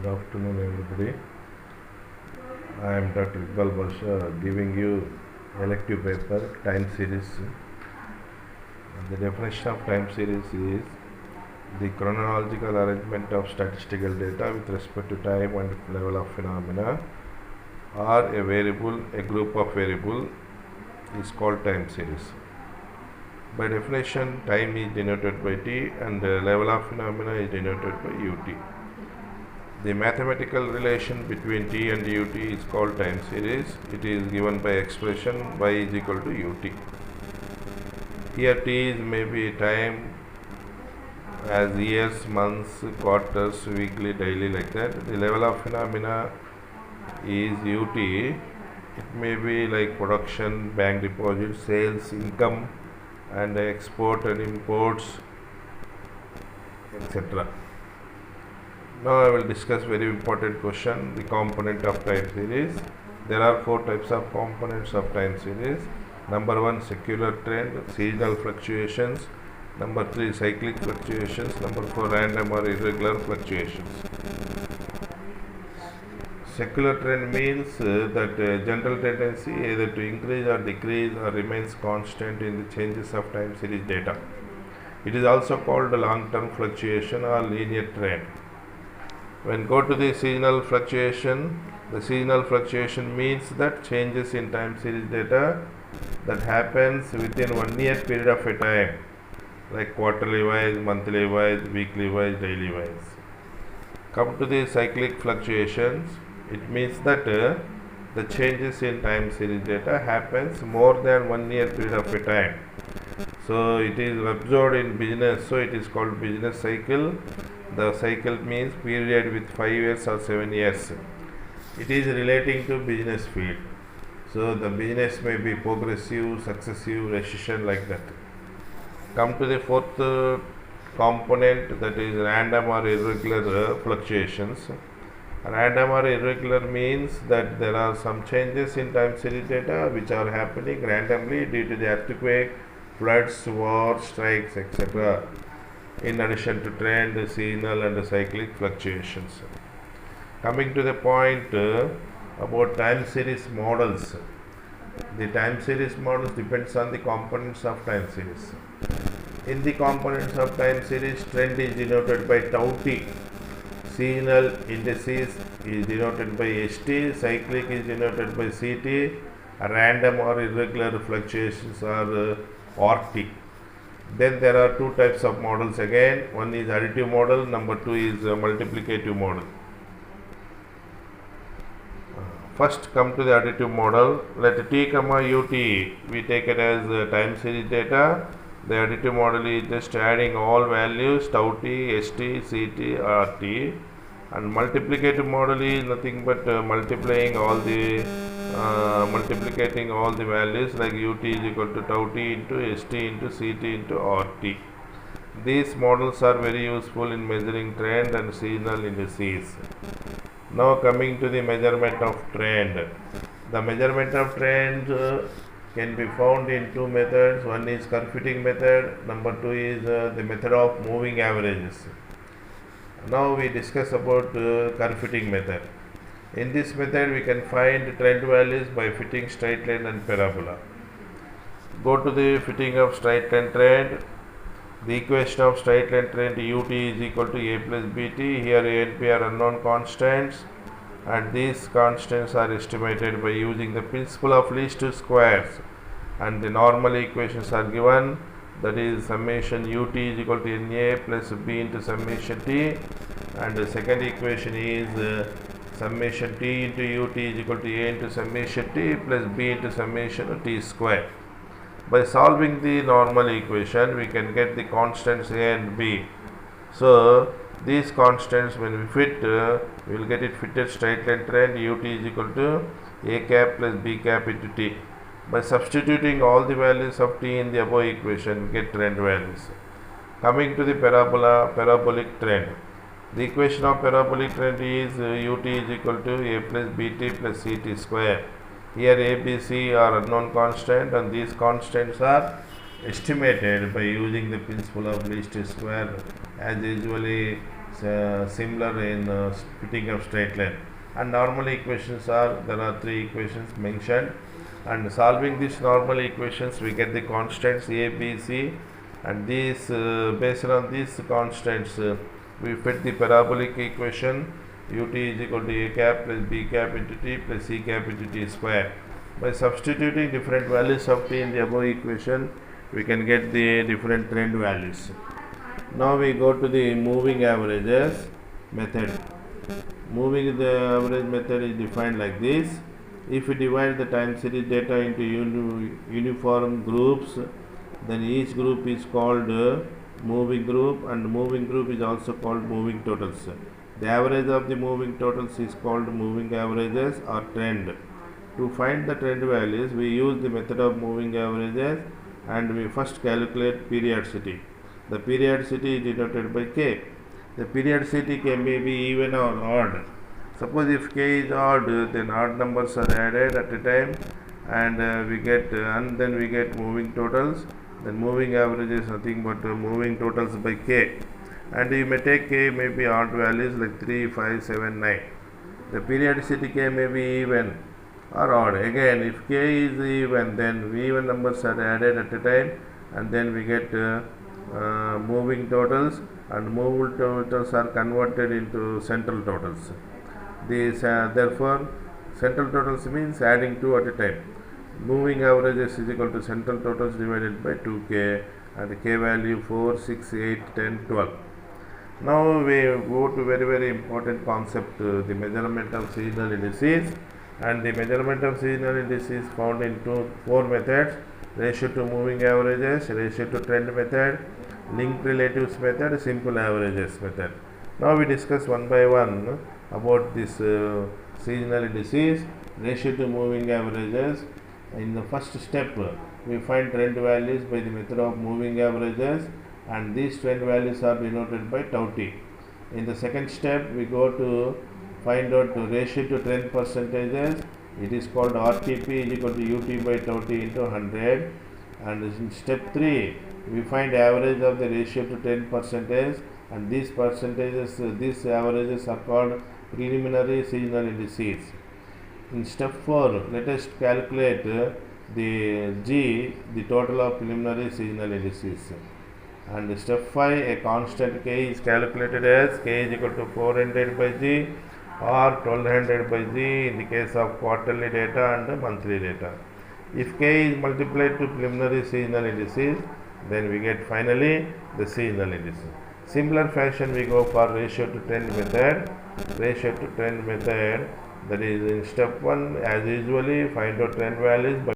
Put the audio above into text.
Good afternoon, everybody. I am Dr. Iqbal Basha giving you elective paper time series. The definition of time series is the chronological arrangement of statistical data with respect to time and level of phenomena or a variable, a group of variable is called time series. By definition, time is denoted by t and the level of phenomena is denoted by ut. The mathematical relation between t and ut is called time series. It is given by expression y is equal to ut. Here t is maybe time as years, months, quarters, weekly, daily, like that. The level of phenomena is ut. It may be like production, bank deposit, sales, income, and export and imports, etc. Now I will discuss very important question, the component of time series. There are 4 types of components of time series. Number 1, secular trend, seasonal fluctuations. Number 3, cyclic fluctuations. Number 4, random or irregular fluctuations. Secular trend means that general tendency either to increase or decrease or remains constant in the changes of time series data. It is also called long-term fluctuation or linear trend. When go to the seasonal fluctuation, the seasonal fluctuation means that changes in time series data that happens within 1 year period of a time, like quarterly wise, monthly wise, weekly wise, daily wise. Come to the cyclic fluctuations, it means that the changes in time series data happens more than 1 year period of a time. So it is observed in business, so it is called business cycle. The cycle means period with 5 years or 7 years. It is relating to business field. So the business may be progressive, successive, recession, like that. Come to the 4th component, that is random or irregular fluctuations. Random or irregular means that there are some changes in time series data which are happening randomly due to the earthquake, floods, war, strikes, etc. In addition to trend, seasonal and cyclic fluctuations. Coming to the point about time series models. The time series models depends on the components of time series. In the components of time series, trend is denoted by tau t. Seasonal indices is denoted by st. Cyclic is denoted by ct. Random or irregular fluctuations are rt. Then there are 2 types of models again. One is additive model, number 2 is multiplicative model. First come to the additive model. Let t comma ut, we take it as time series data. The additive model is just adding all values tau t, st, ct, rt. And multiplicative model is nothing but multiplying all the multiplicating all the values, like ut is equal to tau t into st into ct into rt. These models are very useful in measuring trend and seasonal indices. Now coming to the measurement of trend. The measurement of trend can be found in 2 methods. One is curve fitting method, number 2 is the method of moving averages. Now we discuss about curve fitting method. In this method we can find trend values by fitting straight line and parabola. Go to the fitting of straight line trend. The equation of straight line trend ut is equal to a plus bt. Here a and b are unknown constants, and these constants are estimated by using the principle of least squares, and the normal equations are given, that is summation ut is equal to na plus b into summation t, and the second equation is summation t into ut is equal to a into summation t plus b into summation t square. By solving the normal equation, we can get the constants a and b. So these constants, when we fit, we will get it fitted straight line trend ut is equal to a cap plus b cap into t. By substituting all the values of t in the above equation, we get trend values. Coming to the parabolic trend. The equation of parabolic trend is ut is equal to a plus bt plus ct square. Here a, b, c are unknown constant, and these constants are estimated by using the principle of least square, as usually similar in fitting of straight line. And normal equations are, there are three equations mentioned, and solving these normal equations we get the constants a, b, c, and these based on these constants we fit the parabolic equation ut is equal to a cap plus b cap into t plus c cap into t square. By substituting different values of t in the above equation, we can get the different trend values. Now we go to the moving averages method. Moving the average method is defined like this. If we divide the time series data into uniform groups, then each group is called moving group, and moving group is also called moving totals. The average of the moving totals is called moving averages or trend. To find the trend values, we use the method of moving averages, and we first calculate periodicity. The periodicity is denoted by k. The periodicity can be even or odd. Suppose if k is odd, then odd numbers are added at a time, and then we get moving totals. Then moving average is nothing but moving totals by k, and you may take k may be odd values like 3, 5, 7, 9. The periodicity k may be even or odd. Again, if k is even, then even numbers are added at a time, and then we get moving totals, and moving totals are converted into central totals. These therefore central totals means adding 2 at a time. Moving averages is equal to central totals divided by 2k, and k value 4, 6, 8, 10, 12. Now we go to very important concept, the measurement of seasonal indices. And the measurement of seasonal indices found in 4 methods: ratio to moving averages, ratio to trend method, linked relatives method, simple averages method. Now we discuss one by one about this seasonal indices. Ratio to moving averages. In the first step, we find trend values by the method of moving averages, and these trend values are denoted by tau t. In the second step, we go to find out the ratio to trend percentages. It is called RTP is equal to UT by tau t into 100. And in step 3, we find average of the ratio to trend percentage, and these percentages, these averages are called preliminary seasonal indices. In step 4, let us calculate the G, the total of preliminary seasonal indices. And step 5, a constant k is calculated as k is equal to 400 by G or 1200 by G in the case of quarterly data and monthly data. If k is multiplied to preliminary seasonal indices, then we get finally the seasonal indices. Similar fashion we go for ratio to trend method. Ratio to trend method, that is in step 1, as usually find out trend values by